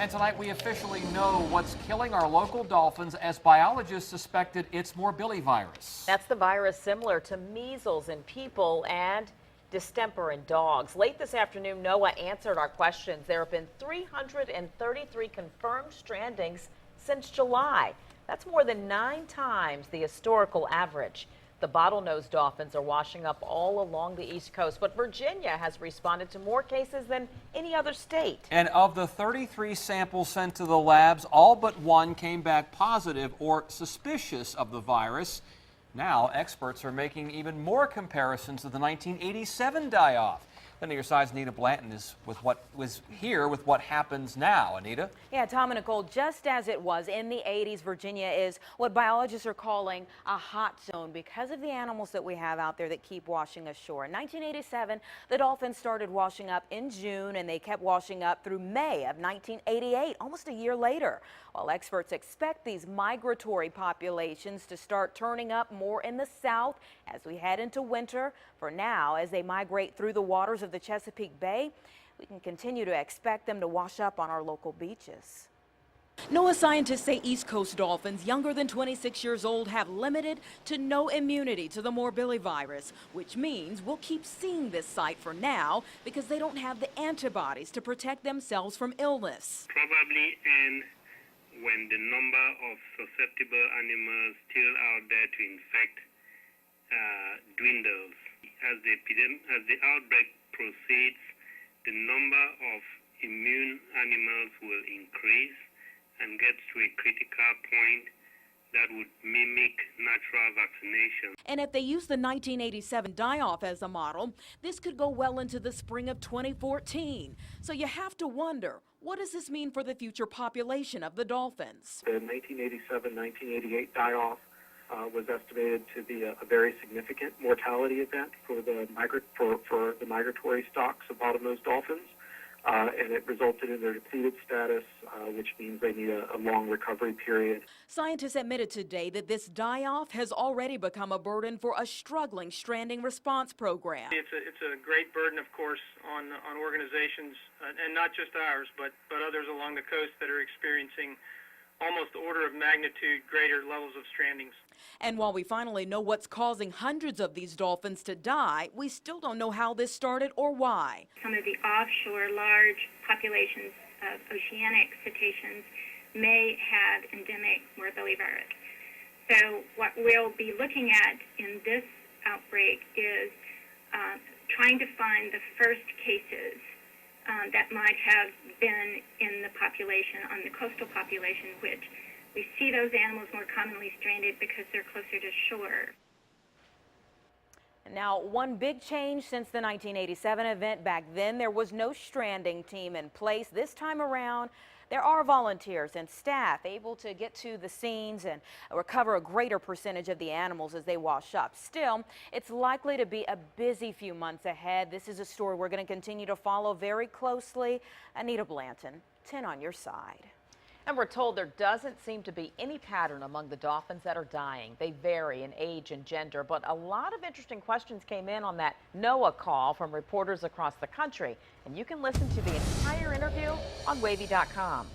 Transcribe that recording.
And tonight we officially know what's killing our local dolphins as biologists suspected it's morbillivirus. That's the virus similar to measles in people and distemper in dogs. Late this afternoon, NOAA answered our questions. There have been 333 confirmed strandings since July. That's more than 9 times the historical average. The bottlenose dolphins are washing up all along the East Coast, but Virginia has responded to more cases than any other state. And of the 33 samples sent to the labs, all but one came back positive or suspicious of the virus. Now, experts are making even more comparisons to the 1987 die-off. Then your side's Anita Blanton is with what was here with what happens now. Anita? Yeah, Tom and Nicole, just as it was in the 80s, Virginia is what biologists are calling a hot zone because of the animals that we have out there that keep washing ashore. In 1987, the dolphins started washing up in June, and they kept washing up through May of 1988, almost a year later. While experts expect these migratory populations to start turning up more in the south as we head into winter. For now, as they migrate through the waters of the Chesapeake Bay, we can continue to expect them to wash up on our local beaches. NOAA scientists say East Coast dolphins younger than 26 years old have limited to no immunity to the morbillivirus, which means we'll keep seeing this site for now because they don't have the antibodies to protect themselves from illness. Probably end when the number of susceptible animals still out there to infect dwindles. As the outbreak proceeds, the number of immune animals will increase and get to a critical point that would mimic natural vaccination. And if they use the 1987 die-off as a model, this could go well into the spring of 2014. So you have to wonder, what does this mean for the future population of the dolphins? The 1987-1988 die-off was estimated to be a very significant mortality event for the migratory stocks of bottlenose dolphins, and it resulted in their depleted status, which means they need a long recovery period. Scientists admitted today that this die-off has already become a burden for a struggling stranding response program. It's a great burden, of course, on organizations, and not just ours, but others along the coast that are experiencing almost order of magnitude greater levels of strandings. And while we finally know what's causing hundreds of these dolphins to die, we still don't know how this started or why. Some of the offshore large populations of oceanic cetaceans may have endemic morbillivirus. So what we'll be looking at in this outbreak is trying to find the first cases that might have been in the population, on the coastal population, which we see those animals more commonly stranded because they're closer to shore. Now, one big change since the 1987 event. Back then, there was no stranding team in place. This time around, there are volunteers and staff able to get to the scenes and recover a greater percentage of the animals as they wash up. Still, it's likely to be a busy few months ahead. This is a story we're going to continue to follow very closely. Anita Blanton, 10 on your side. And we're told there doesn't seem to be any pattern among the dolphins that are dying. They vary in age and gender, but a lot of interesting questions came in on that NOAA call from reporters across the country. And you can listen to the entire interview on wavy.com.